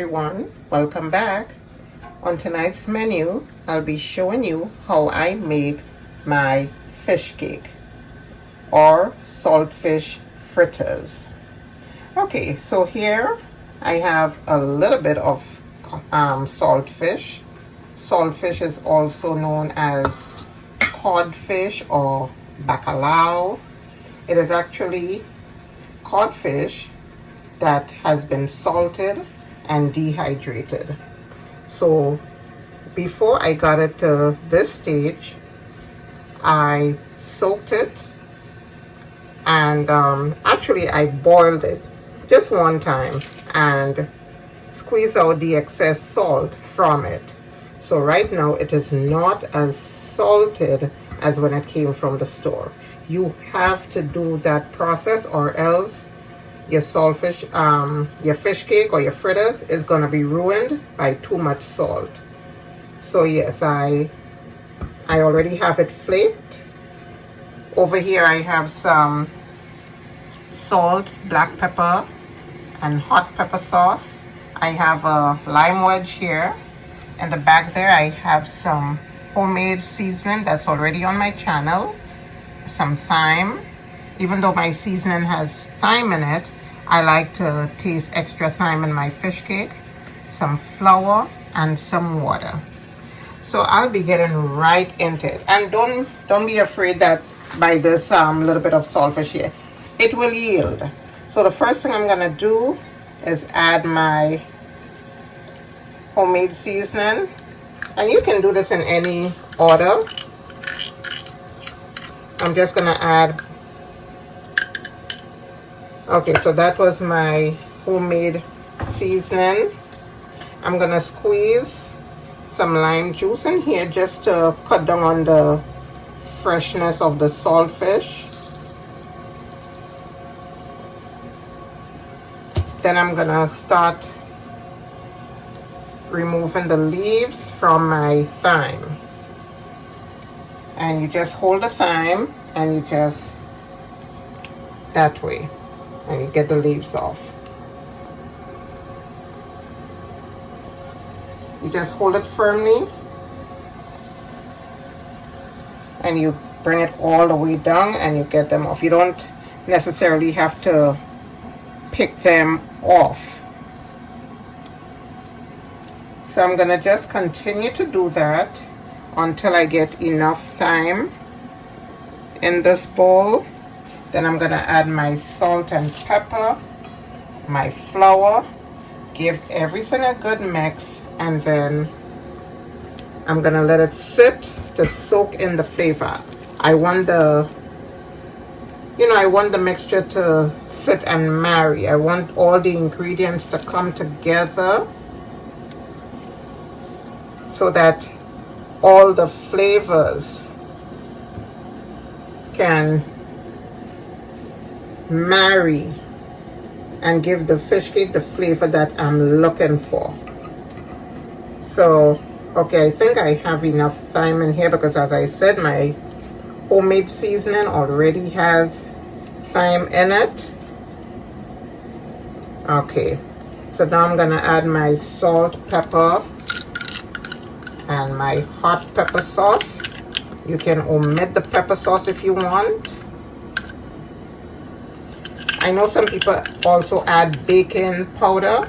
everyone, welcome back. On tonight's menu, I'll be showing you how I make my fish cake or saltfish fritters. Okay, so here I have a little bit of saltfish. Saltfish is also known as codfish or bacalao. It is actually codfish that has been salted and dehydrated. So before I got it to this stage, I soaked it and actually I boiled it just one time and squeezed out the excess salt from it. So right now it is not as salted as when it came from the store. You have to do that process or else your saltfish, your fish cake or your fritters is gonna be ruined by too much salt. So yes, I already have it flaked. Over here I have some salt, black pepper, and hot pepper sauce. I have a lime wedge here. In the back there I have some homemade seasoning that's already on my channel. Some thyme. Even though my seasoning has thyme in it, I like to taste extra thyme in my fish cake. Some flour and some water. So I'll be getting right into it. And don't be afraid that by this little bit of saltfish here, it will yield. So the first thing I'm gonna do is add my homemade seasoning. And you can do this in any order. I'm just gonna add, okay, so that was my homemade seasoning. I'm gonna squeeze some lime juice in here just to cut down on the freshness of the saltfish. Then I'm gonna start removing the leaves from my thyme. And you just hold the thyme and you just, that way, and you get the leaves off. You just hold it firmly and you bring it all the way down and you get them off. You don't necessarily have to pick them off. So I'm gonna just continue to do that until I get enough thyme in this bowl. Then I'm gonna add my salt and pepper, my flour, give everything a good mix, and then I'm gonna let it sit to soak in the flavor. I want the mixture to sit and marry. I want all the ingredients to come together so that all the flavors can marry and give the fish cake the flavor that I'm looking for. So, okay, I think I have enough thyme in here because, as I said, my homemade seasoning already has thyme in it. Okay, so now I'm gonna add my salt, pepper, and my hot pepper sauce. You can omit the pepper sauce if you want. I know some people also add baking powder,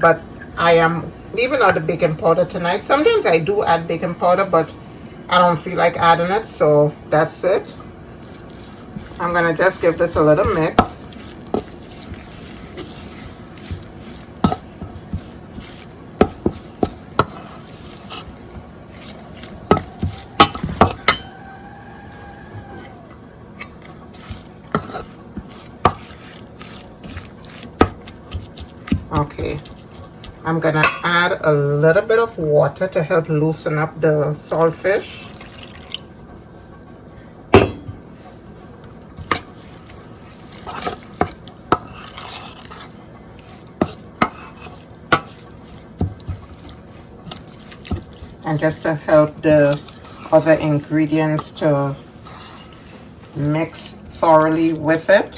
but I am leaving out the baking powder tonight. Sometimes I do add baking powder, but I don't feel like adding it, so that's it. I'm gonna just give this a little mix. Okay, I'm gonna add a little bit of water to help loosen up the saltfish. And just to help the other ingredients to mix thoroughly with it.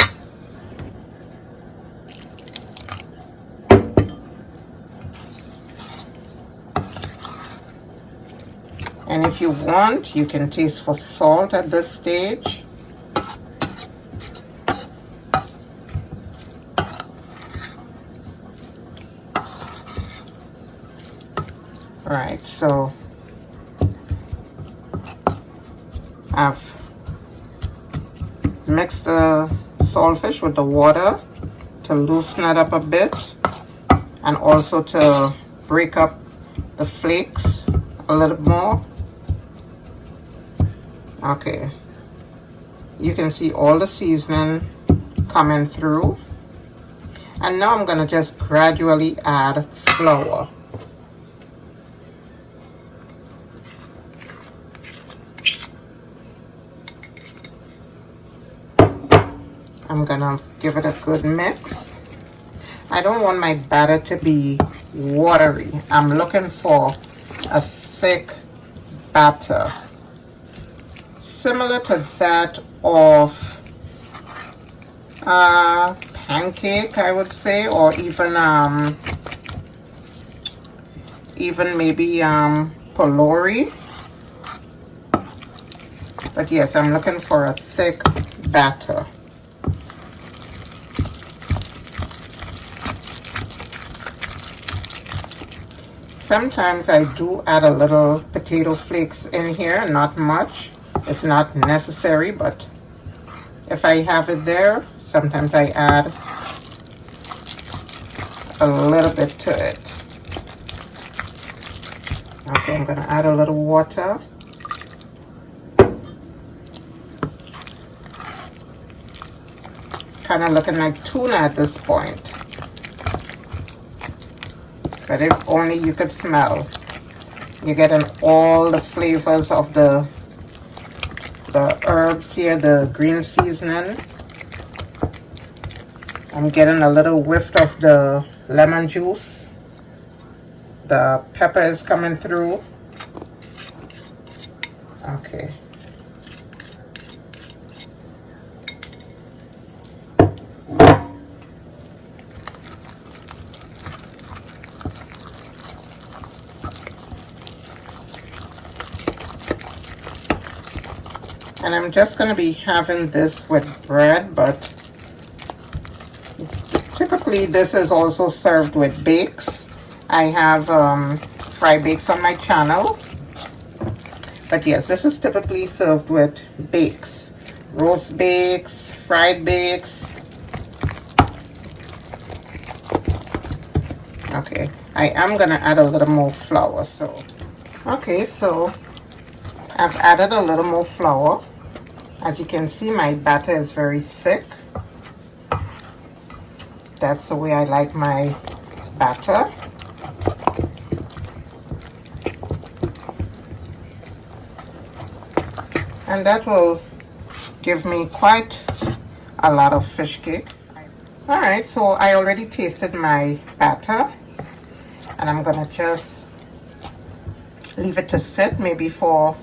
you want, you can taste for salt at this stage. Right, so I've mixed the saltfish with the water to loosen it up a bit, and also to break up the flakes a little more. Okay, you can see all the seasoning coming through, and now I'm gonna just gradually add flour. I'm gonna give it a good mix. I don't want my batter to be watery. I'm looking for a thick batter, similar to that of pancake, I would say, or even maybe pulori. But yes, I'm looking for a thick batter. Sometimes I do add a little potato flakes in here, not much. It's not necessary, but if I have it there, sometimes I add a little bit to it. Okay, I'm gonna add a little water. Kind of looking like tuna at this point. But if only you could smell. You're getting all the flavors of the herbs here, the green seasoning. I'm getting a little whiff of the lemon juice. The pepper is coming through. Okay. And I'm just going to be having this with bread, but typically this is also served with bakes. I have fry bakes on my channel. But yes, this is typically served with bakes. Roast bakes, fried bakes. Okay, I am going to add a little more flour. Okay, so I've added a little more flour. As you can see, my batter is very thick. That's the way I like my batter. And that will give me quite a lot of fish cake. Alright, so I already tasted my batter, and I'm gonna just leave it to sit maybe for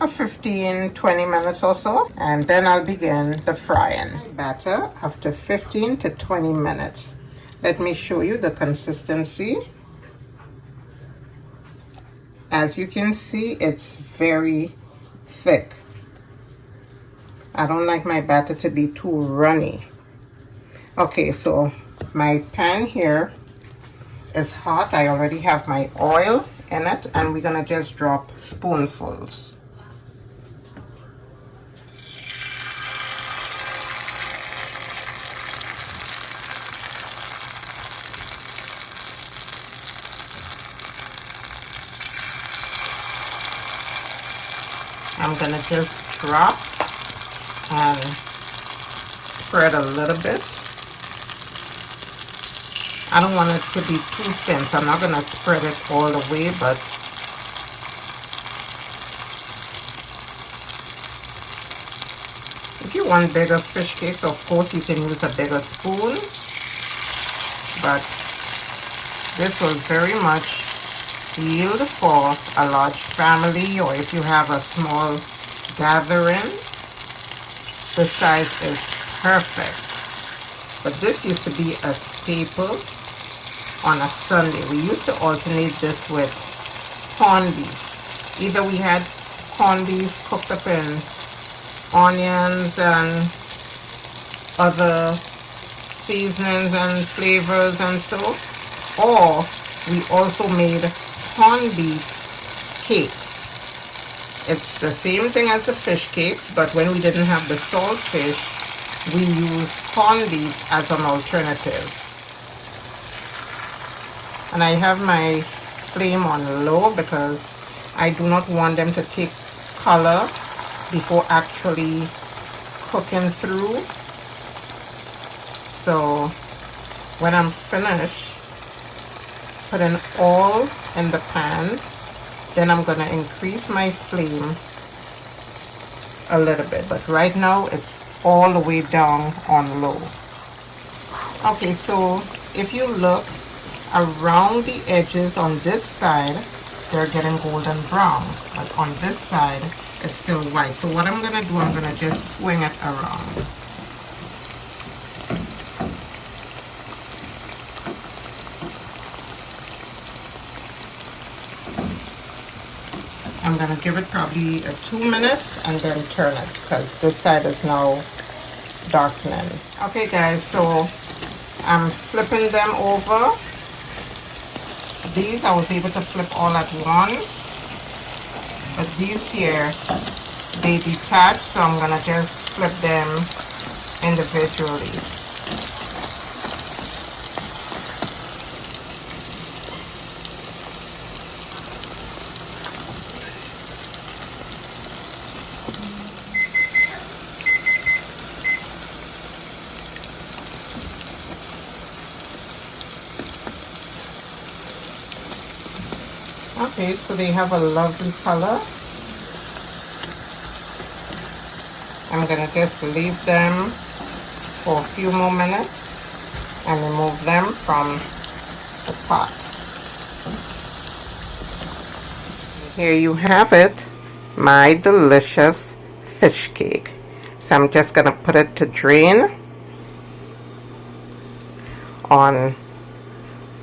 15-20 minutes or so, and then I'll begin the frying. Batter after 15 to 20 minutes. Let me show you the consistency. As you can see, it's very thick. I don't like my batter to be too runny. Okay, so my pan here is hot. I already have my oil in it, and we're gonna just drop spoonfuls. I'm gonna just drop and spread a little bit. I don't want it to be too thin, so I'm not gonna spread it all the way, but if you want bigger fish cakes, of course you can use a bigger spoon, but this will very much yield for a large family, or if you have a small gathering, the size is perfect. But this used to be a staple on a Sunday. We used to alternate this with corned beef. Either we had corned beef cooked up in onions and other seasonings and flavors and so. Or we also made corned beef cakes. It's the same thing as the fish cakes, but when we didn't have the saltfish, we used corned beef as an alternative. And I have my flame on low because I do not want them to take color before actually cooking through. So when I'm finished putting all in the pan, then I'm gonna increase my flame a little bit, but right now it's all the way down on low. Okay, so if you look around the edges on this side, they're getting golden brown, but on this side it's still white. So what I'm gonna do, I'm gonna just swing it around. I'm gonna give it probably 2 minutes and then turn it because this side is now darkening. Okay guys, so I'm flipping them over. These I was able to flip all at once, but these here, they detach, so I'm gonna just flip them individually. Okay, so they have a lovely color. I'm gonna just leave them for a few more minutes and remove them from the pot. Here you have it, my delicious fish cake. So I'm just gonna put it to drain on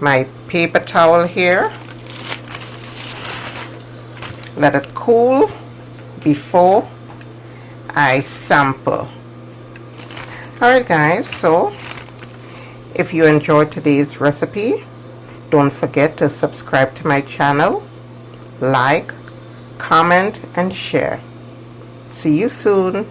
my paper towel here. Let it cool before I sample. Alright guys, so if you enjoyed today's recipe, don't forget to subscribe to my channel, like, comment, and share. See you soon.